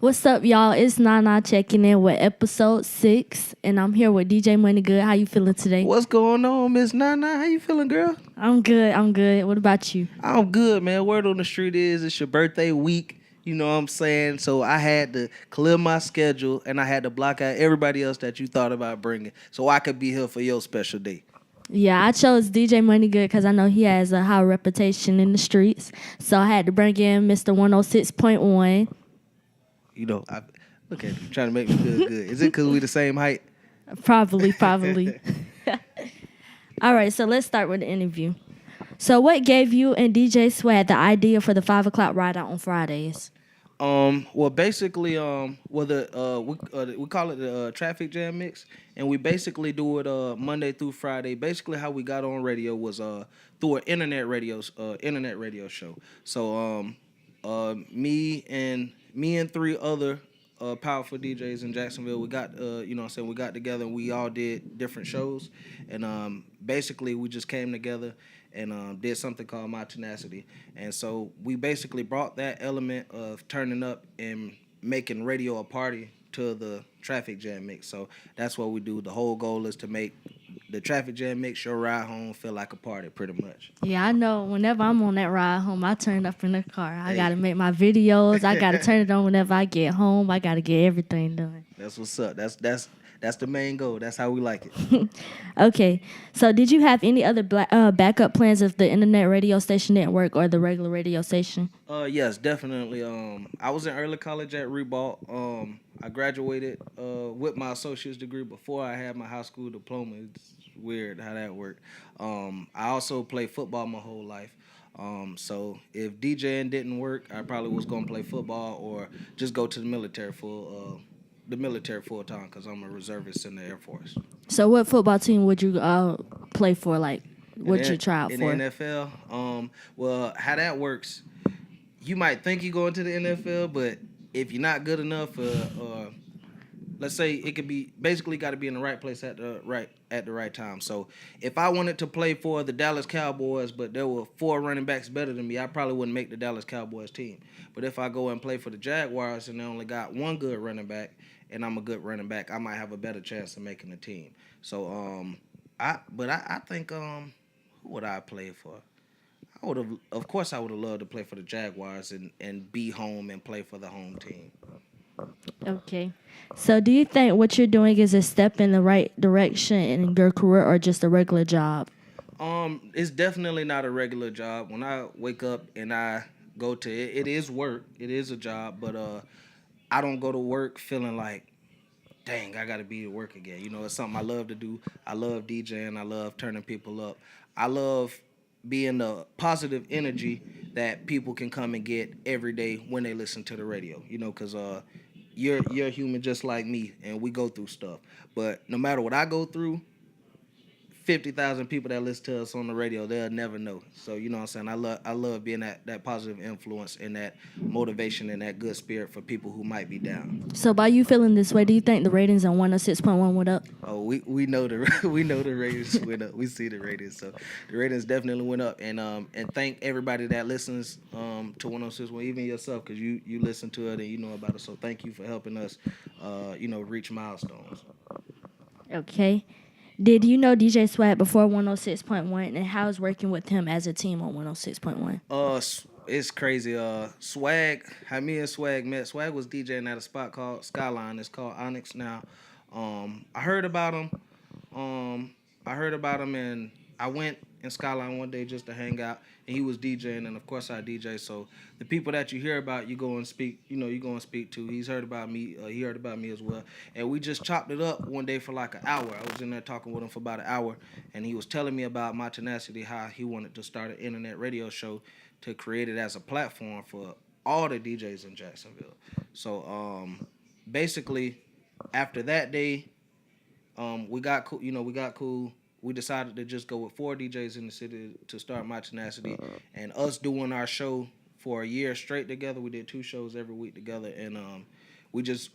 What's up, y'all? It's NyNy checking in with episode 6, and I'm here with DJ Moneygud. How you feeling today? What's going on, Miss NyNy? How you feeling, girl? I'm good. What about you? I'm good, man. Word on the street is it's your birthday week. You know what I'm saying? So I had to clear my schedule, and I had to block out everybody else that you thought about bringing so I could be here for your special day. Yeah, I chose DJ Moneygud because I know he has a high reputation in the streets. So I had to bring in Mr. 106.1. You know, look at you trying to make me feel good. Is it because we the same height? Probably. All right, so let's start with the interview. So what gave you and DJ Swag the idea for the 5 o'clock ride out on Fridays? Well, basically, we call it the traffic jam mix, and we basically do it Monday through Friday. Basically, how we got on radio was through an internet radio show. So me and three other powerful DJs in Jacksonville, we got we got together and we all did different shows, and basically we just came together and did something called My Tenacity. And so we basically brought that element of turning up and making radio a party to the traffic jam mix. So that's what we do. The whole goal is to make the traffic jam mix your ride home feel like a party, pretty much. Yeah, I know. Whenever I'm on that ride home, I turn up in the car. I got to make my videos. I got to turn it on whenever I get home. I got to get everything done. That's what's up. That's the main goal. That's how we like it. Okay. So did you have any other backup plans if the internet radio station didn't work or the regular radio station? Yes, definitely. I was in early college at Reebok. I graduated with my associate's degree before I had my high school diploma. It's weird how that worked. I also played football my whole life. So if DJing didn't work, I probably was gonna play football or just go to the military full time because I'm a reservist in the Air Force. So what football team would you play for? Like, what'd you try out for? In the NFL? Well, how that works, you might think you're going to the NFL, but if you're not good enough, let's say it could be basically got to be in the right place at the right time. So if I wanted to play for the Dallas Cowboys, but there were 4 running backs better than me, I probably wouldn't make the Dallas Cowboys team. But if I go and play for the Jaguars and they only got one good running back, and I'm a good running back, I might have a better chance of making the team. So I think who would I play for? I would have loved to play for the Jaguars and be home and play for the home team. Okay. So do you think what you're doing is a step in the right direction in your career or just a regular job? It's definitely not a regular job. When I wake up and I go to it, it is work. It is a job, but I don't go to work feeling like, dang, I got to be at work again. You know, it's something I love to do. I love DJing. I love turning people up. I love being the positive energy that people can come and get every day when they listen to the radio. You know, because you're a human just like me, and we go through stuff. But no matter what I go through, 50,000 people that listen to us on the radio, they'll never know. So, you know what I'm saying? I love being that positive influence and that motivation and that good spirit for people who might be down. So by you feeling this way, do you think the ratings on 106.1 went up? Oh, we know the ratings went up. We see the ratings. So the ratings definitely went up. And thank everybody that listens to 106.1, even yourself, because you listen to it and you know about it. So thank you for helping us reach milestones. Okay. Did you know DJ Swag before 106.1, and how is working with him as a team on 106.1? It's crazy. Swag, how me and Swag met. Swag was DJing at a spot called Skyline. It's called Onyx now. I heard about him. And I went in Skyline one day just to hang out, and he was DJing, and of course I DJ. So the people that you hear about, you go and speak to. He's heard about me. He heard about me as well, and we just chopped it up one day for like an hour. I was in there talking with him for about an hour, and he was telling me about My Tenacity, how he wanted to start an internet radio show to create it as a platform for all the DJs in Jacksonville. So basically, after that day, we got cool. We decided to just go with 4 DJs in the city to start My Tenacity, and us doing our show for a year straight together. We did 2 shows every week together, and we just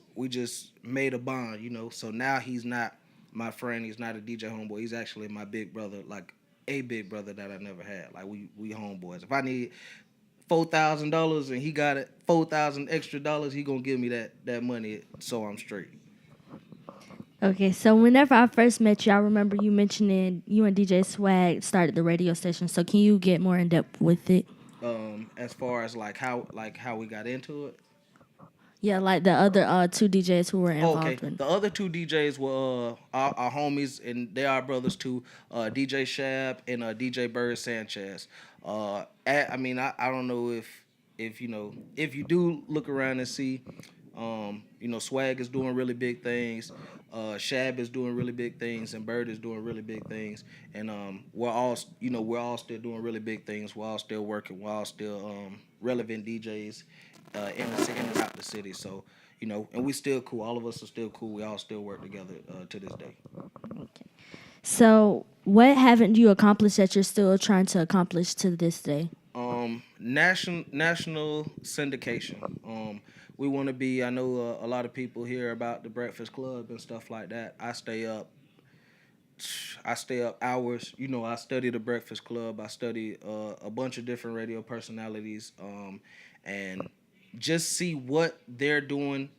made a bond, you know. So now he's not my friend. He's not a DJ homeboy. He's actually my big brother, like a big brother that I never had. Like we homeboys. If I need $4,000 and he got it $4,000 extra dollars, he gonna give me that money, so I'm straight. Okay, so whenever I first met you, I remember you mentioning you and DJ Swag started the radio station. So can you get more in depth with it? As far as how we got into it. Yeah, like the other two DJs who were Okay, involved in. the other two DJs were our homies, and they are brothers too. DJ Shab and DJ Bird Sanchez. I don't know if if you do look around and see, Swag is doing really big things. Shab is doing really big things, and Bird is doing really big things, and we're all still doing really big things. We're all still working. We're all still relevant DJs in and out the city. So and we still cool. All of us are still cool. We all still work together to this day. Okay. So what haven't you accomplished that you're still trying to accomplish to this day? National syndication. We want to be. I know a lot of people hear about the Breakfast Club and stuff like that. I stay up hours. I study the Breakfast Club. I study a bunch of different radio personalities, and just see what they're doing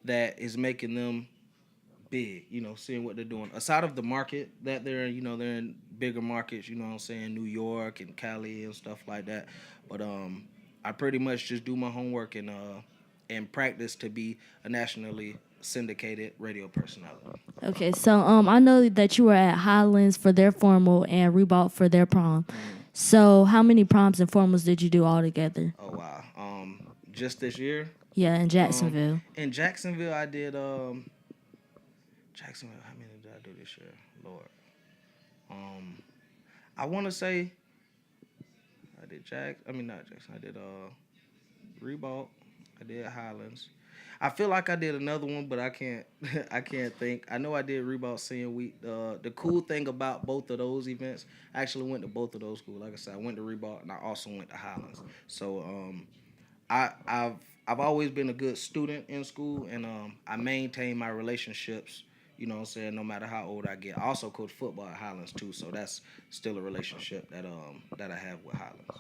that is making them big. Seeing what they're doing aside of the market that they're in. They're in bigger markets. What I'm saying, New York and Cali and stuff like that. But I pretty much just do my homework and practice to be a nationally syndicated radio personality. Okay, so I know that you were at Highlands for their formal and Reebok for their prom. Mm-hmm. So how many proms and formals did you do all together? Oh wow. Just this year? Yeah, in Jacksonville. In Jacksonville, I did. Jacksonville, how many did I do this year? Lord. I want to say I did not Jackson. I did Reebok. I did Highlands. I feel like I did another one, but I can't think. I know I did Reebok Senior Week. The cool thing about both of those events, I actually went to both of those schools. Like I said, I went to Reebok and I also went to Highlands. So I've always been a good student in school, and I maintain my relationships. No matter how old I get. I also coach football at Highlands too, so that's still a relationship that I have with Highlands.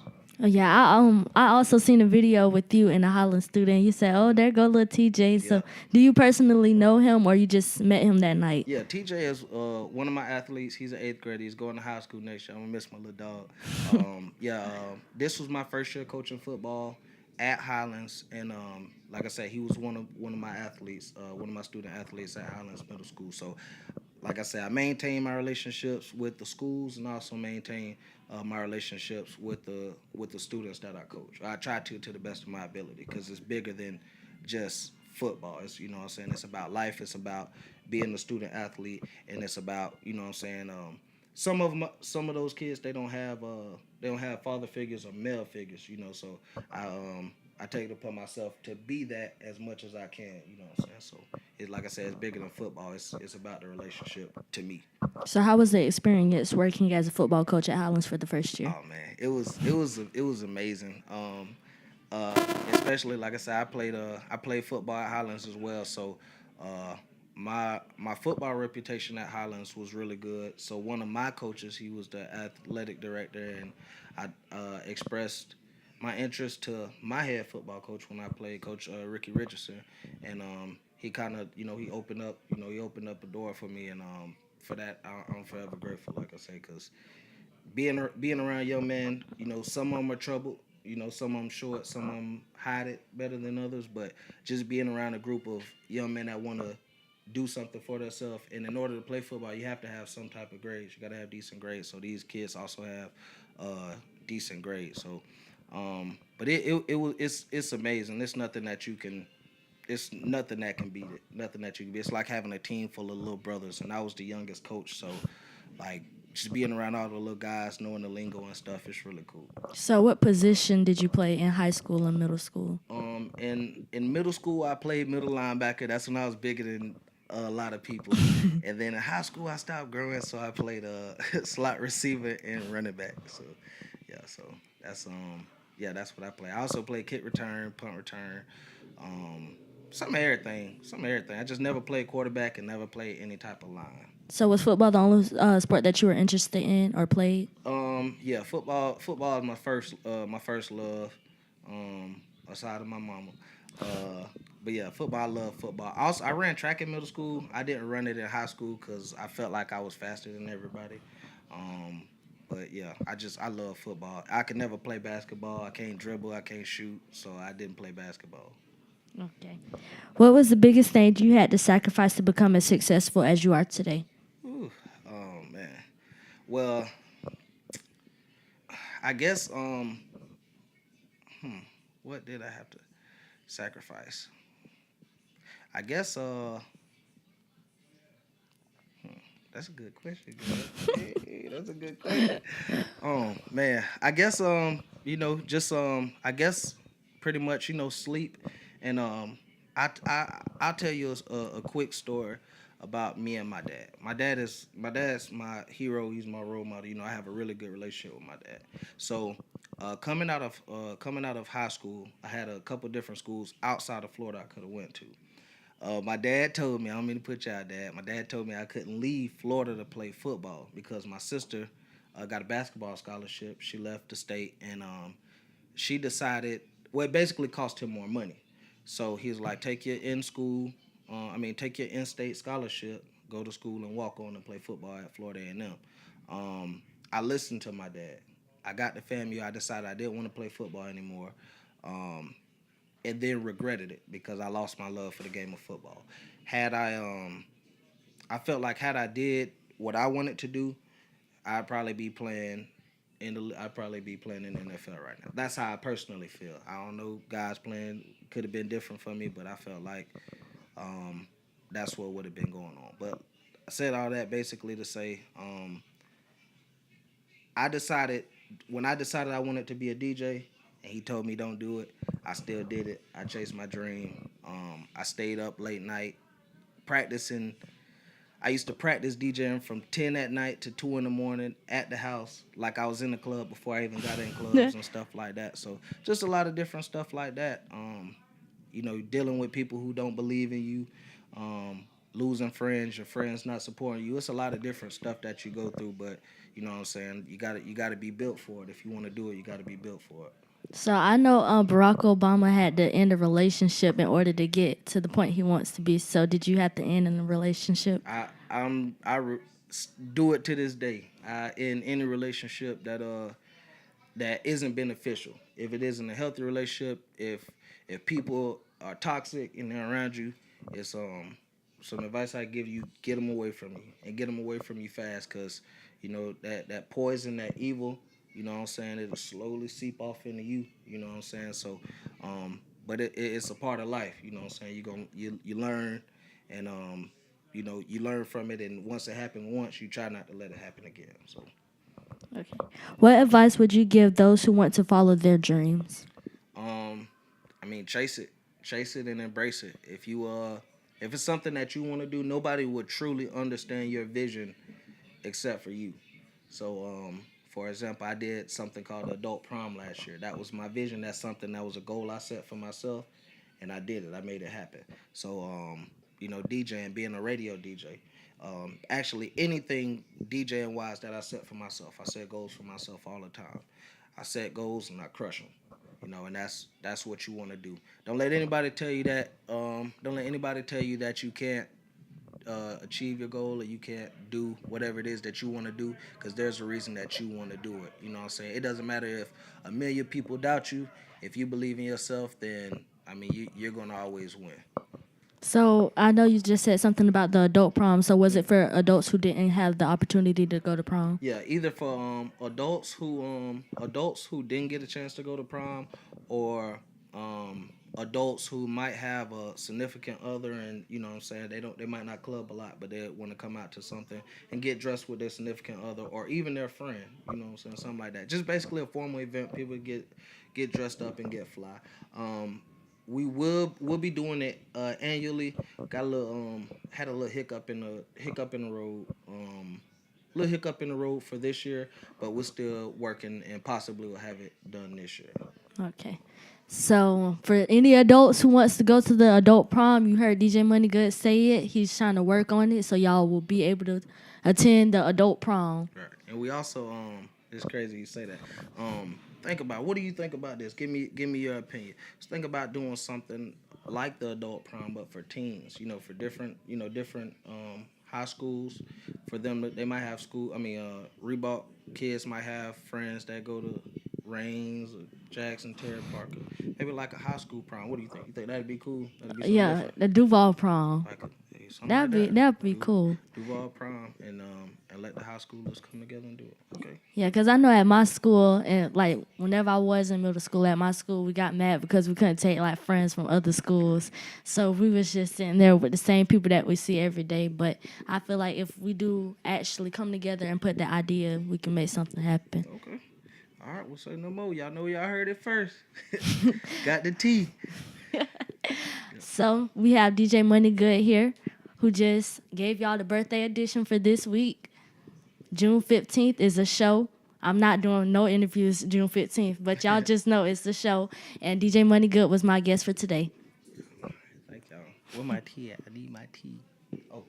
Oh yeah, I also seen a video with you and a Highlands student. You said, "Oh, there go little TJ." So, do you personally know him, or you just met him that night? Yeah, TJ is one of my athletes. He's an 8th grader. He's going to high school next year. I'm gonna miss my little dog. This was my first year coaching football at Highlands, and like I said, he was one of my athletes, one of my student athletes at Highlands Middle School. So, like I said, I maintain my relationships with the schools, and also maintain my relationships with the students that I coach. I try to the best of my ability, because it's bigger than just football. It's what I'm saying. It's about life. It's about being a student athlete, and it's about what I'm saying. Some of those kids, they don't have father figures or male figures. So I take it upon myself to be that as much as I can. What I'm saying. So it's like I said, it's bigger than football. It's about the relationship to me. So how was the experience working as a football coach at Highlands for the first year? Oh man, it was amazing. Especially like I said, I played football at Highlands as well. So my football reputation at Highlands was really good. So one of my coaches, he was the athletic director, and I expressed my interest to my head football coach when I played, Coach Ricky Richardson, and he kind of he opened up a door for me, and for that I'm forever grateful. Like I say, because being around young men, some of them are troubled. Some of them short, some of them hide it better than others. But just being around a group of young men that want to do something for themselves, and in order to play football, you have to have some type of grades. You got to have decent grades. So these kids also have decent grades. So, but it's amazing. It's nothing that you can. It's nothing that can beat it. Nothing that you can beat. It's like having a team full of little brothers, and I was the youngest coach. So, like, just being around all the little guys, knowing the lingo and stuff, it's really cool. So what position did you play in high school and middle school? In middle school, I played middle linebacker. That's when I was bigger than a lot of people. And then in high school, I stopped growing, so I played slot receiver and running back. So that's what I play. I also play kick return, punt return, some of everything. I just never played quarterback and never played any type of line. So was football the only sport that you were interested in or played? Football is my first love. aside of my mama. But yeah, football. I love football. Also, I ran track in middle school. I didn't run it in high school because I felt like I was faster than everybody. Um, but yeah, I love football. I could never play basketball. I can't dribble. I can't shoot. So I didn't play basketball. Okay. What was the biggest thing you had to sacrifice to become as successful as you are today? Ooh, oh man. Well, I guess what did I have to sacrifice? I guess that's a good question, girl. Hey, that's a good question. Man, I guess I guess pretty much sleep, and I'll tell you a quick story about me and my dad. My dad's my hero. He's my role model. I have a really good relationship with my dad. So coming out of high school, I had a couple different schools outside of Florida I could have went to. My dad told me, I don't mean to put y'all, Dad. My dad told me I couldn't leave Florida to play football because my sister got a basketball scholarship. She left the state, and she decided, well, it basically cost him more money. So he was like, take your take your in-state scholarship, go to school and walk on and play football at Florida A&M. I listened to my dad. I got to FAMU. I decided I didn't want to play football anymore. And then regretted it because I lost my love for the game of football. I felt like had I did what I wanted to do, I'd probably be playing I'd probably be playing in the NFL right now. That's how I personally feel. I don't know, guys playing could have been different for me, but I felt like that's what would have been going on. But I said all that basically to say I decided when I decided I wanted to be a DJ, and he told me don't do it. I still did it. I chased my dream. I stayed up late night practicing. I used to practice DJing from 10 at night to 2 in the morning at the house, like I was in the club before I even got in clubs and stuff like that. So just a lot of different stuff like that. Dealing with people who don't believe in you, losing friends, your friends not supporting you. It's a lot of different stuff that you go through, but you know what I'm saying? You gotta be built for it. If you want to do it, you gotta be built for it. So I know Barack Obama had to end a relationship in order to get to the point he wants to be. So did you have to end in a relationship? I do it to this day. In any relationship that isn't beneficial. If it isn't a healthy relationship, if people are toxic and they're around you, it's some advice I give you: get them away from you and get them away from you fast, because that poison, that evil. You know what I'm saying? It'll slowly seep off into you. You know what I'm saying? So, but it's a part of life. You know what I'm saying? You learn, and you learn from it. And once it happened once, you try not to let it happen again. So, Okay. What advice would you give those who want to follow their dreams? Chase it and embrace it. If it's something that you want to do, nobody would truly understand your vision except for you. So, for example, I did something called Adult Prom last year. That was my vision. That's something that was a goal I set for myself, and I did it. I made it happen. So, DJing, being a radio DJ, actually anything DJing wise that I set for myself. I set goals for myself all the time. I set goals and I crush them. And that's what you want to do. Don't let anybody tell you that. Don't let anybody tell you that you can't achieve your goal or you can't do whatever it is that you want to do, because there's a reason that you want to do it. You know what I'm saying? It doesn't matter if a million people doubt you. If you believe in yourself, then you're gonna always win. So I know you just said something about the adult prom. So was it for adults who didn't have the opportunity to go to prom? Yeah, either for adults who didn't get a chance to go to prom, or adults who might have a significant other, and you know what I'm saying, they might not club a lot, but they want to come out to something and get dressed with their significant other or even their friend, you know what I'm saying, something like that. Just basically a formal event. People get dressed up and get fly. We'll be doing it annually. Got a little had a little hiccup in the road. Little hiccup in the road for this year, but we're still working and possibly will have it done this year. Okay. So for any adults who wants to go to the adult prom, you heard DJ Moneygud say it. He's trying to work on it, so y'all will be able to attend the adult prom. Right. And we also it's crazy you say that. think about. What do you think about this? Give me your opinion. Just think about doing something like the adult prom, but for teens. For different high schools. For them, they might have school. Reebok kids might have friends that go to Rains, or Jackson, Terry Parker. Maybe like a high school prom. What do you think? You think that'd be cool? That'd be something different? The Duval Prom. That'd be cool. Duval Prom and let the high schoolers come together and do it. Okay. Yeah, because I know at my school, and like whenever I was in middle school, at my school, we got mad because we couldn't take like friends from other schools. So we was just sitting there with the same people that we see every day. But I feel like if we do actually come together and put the idea, we can make something happen. Okay. All right, we'll say no more. Y'all know y'all heard it first. Got the tea. So we have DJ Moneygud here, who just gave y'all the birthday edition for this week. June 15th is a show. I'm not doing no interviews June 15th, but y'all just know it's the show. And DJ Moneygud was my guest for today. Thank y'all. Where my tea at? I need my tea. Oh.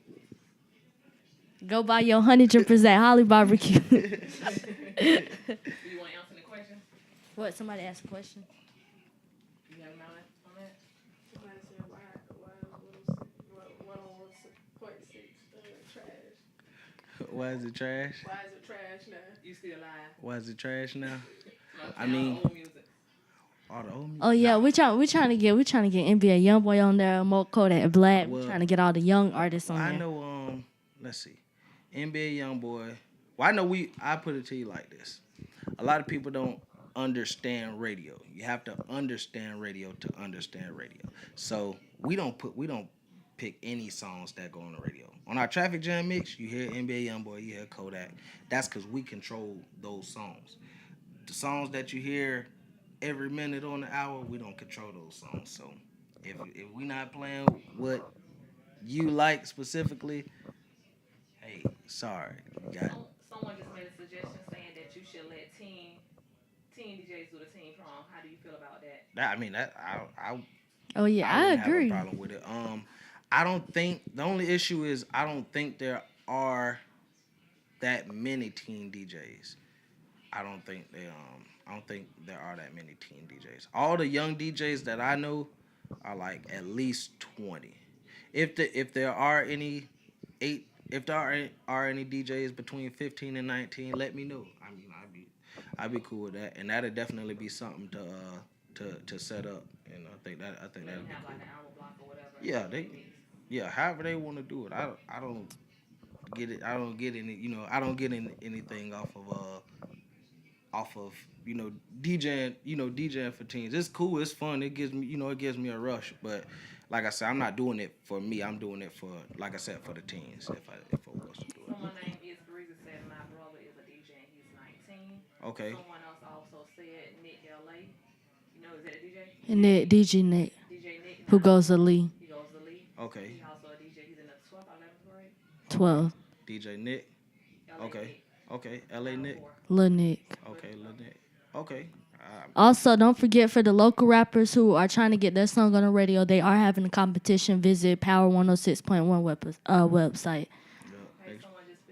Go buy your 100% Holly barbecue. Do you want to answer the question? What? Somebody asked a question? You have a mind on that? Somebody said, why trash? Why is it trash? Why is it trash now? You still alive? Why is it trash now? I mean, old music. All the old music. Oh yeah, we trying to get NBA YoungBoy on there, Mo Kodak Black. Well, We're trying to get all the young artists on there. I know. Let's see, NBA YoungBoy. Well, I put it to you like this: a lot of people don't understand radio. You have to understand radio to understand radio. So we don't pick any songs that go on the radio. On our Traffic Jam mix, you hear NBA YoungBoy, you hear Kodak. That's because we control those songs. The songs that you hear every minute on the hour, we don't control those songs. So if we not playing what you like specifically, hey, sorry. Someone just made a suggestion saying that you should let teen DJs do the teen prom. How do you feel about that? Oh yeah, I agree. Have a problem with it. I don't think the only issue is I don't think there are that many teen DJs. I don't think there are that many teen DJs. All the young DJs that I know are like at least 20. If there are any DJs between 15 and 19, let me know. I mean, I'd be cool with that, and that'd definitely be something to set up. And I think that'd be have cool. like an hour block or whatever. Yeah, however they want to do it. I don't get it. I don't get any. I don't get anything off of DJing. DJing for teens. It's cool. It's fun. It gives me a rush. But like I said, I'm not doing it for me. I'm doing it for, like I said, for the teens. If I was to do it. Someone named Breezy said my brother is a DJ and he's 19. Okay. Someone else also said Nick LA. Is that a DJ? And then DJ Nick, DJ Nick. who goes to Lee. He goes to Lee. Okay. He's also a DJ. He's in the 12th or 11th grade. 12. DJ Nick. LA Okay. Nick. Okay. LA Nick. Lil Nick. Okay. Lil Nick. Okay. Also, don't forget for the local rappers who are trying to get their song on the radio, they are having a competition. Visit Power 106.1 website. Okay, someone just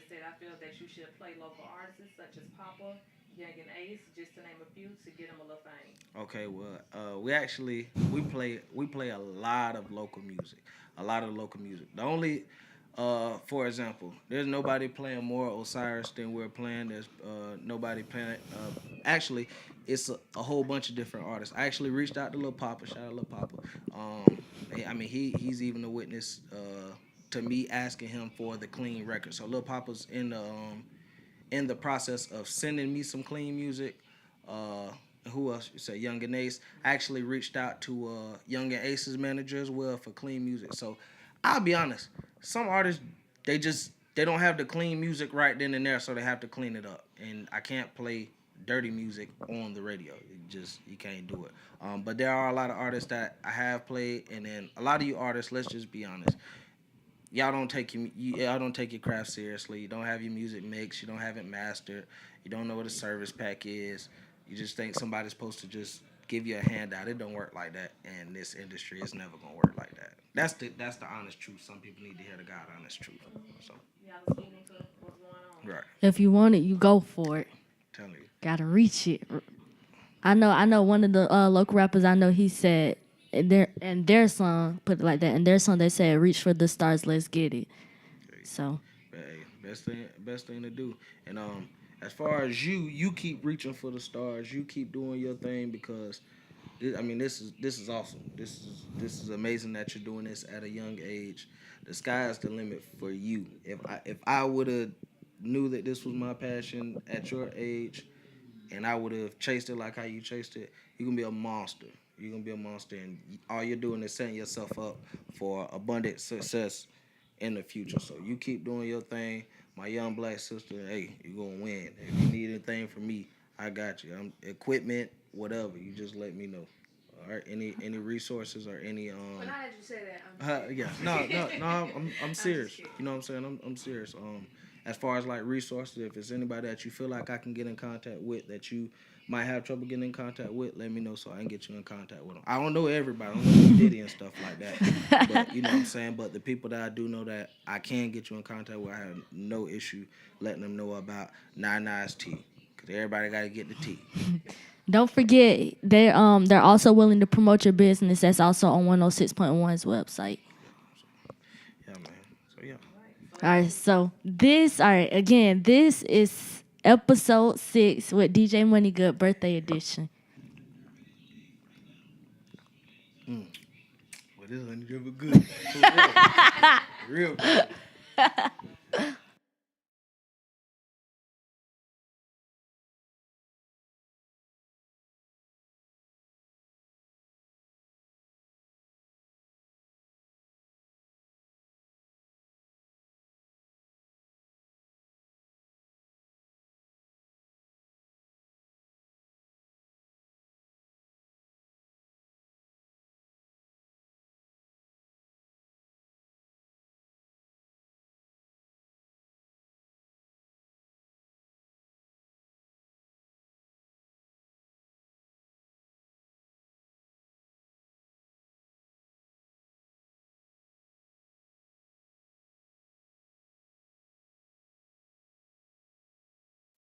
said, I feel that you should play local artists such as Papa, Young and Ace, just to name a few, to get them a little fame. Okay, well, we play a lot of local music. The only, for example, there's nobody playing more Osiris than we're playing. There's nobody playing. Actually, it's a whole bunch of different artists. I actually reached out to Lil Papa. Shout out Lil Papa. He's even a witness to me asking him for the clean record. So Lil Papa's in the process of sending me some clean music. Who else? You say Young and Ace. I actually reached out to Young and Ace's manager as well for clean music. So I'll be honest, some artists they don't have the clean music right then and there, so they have to clean it up. And I can't play dirty music on the radio. You can't do it. But there are a lot of artists that I have played, and then a lot of you artists, let's just be honest, y'all don't take your craft seriously. You don't have your music mixed. You don't have it mastered. You don't know what a service pack is. You just think somebody's supposed to just give you a handout. It don't work like that in this industry. It's never gonna work like that. That's the honest truth. Some people need to hear the God honest truth. So Y'all listening to what's going on. right, If you want it, you go for it. tell you. Gotta reach it. I know one of the local rappers. I know he said in their song, put it like that. In their song, they said, "Reach for the stars, let's get it." So But, hey, best thing to do. And as far as you keep reaching for the stars. You keep doing your thing because this is awesome. This is amazing that you're doing this at a young age. The sky is the limit for you. If I would have knew that this was my passion at your age, and I would have chased it like how you chased it, you're gonna be a monster. You're gonna be a monster, and all you're doing is setting yourself up for abundant success in the future. So you keep doing your thing, my young black sister. Hey, you're gonna win. If you need anything from me, I got you. I'm equipment, whatever. You just let me know. All right. Any resources or any When I had you say that, yeah. No. I'm serious. You know what I'm saying? I'm serious. As far as like resources, if it's anybody that you feel like I can get in contact with that you might have trouble getting in contact with, let me know so I can get you in contact with them. I don't know everybody. I don't know Diddy and stuff like that. But you know what I'm saying? But the people that I do know that I can get you in contact with, I have no issue letting them know about NyNy's tea. Because everybody got to get the tea. don't forget they're also willing to promote your business. That's also on 106.1's website. Yeah, man. So, yeah. All right, so this is episode 6 with DJ Moneygud birthday edition. Well, this honey drip is good. Real good.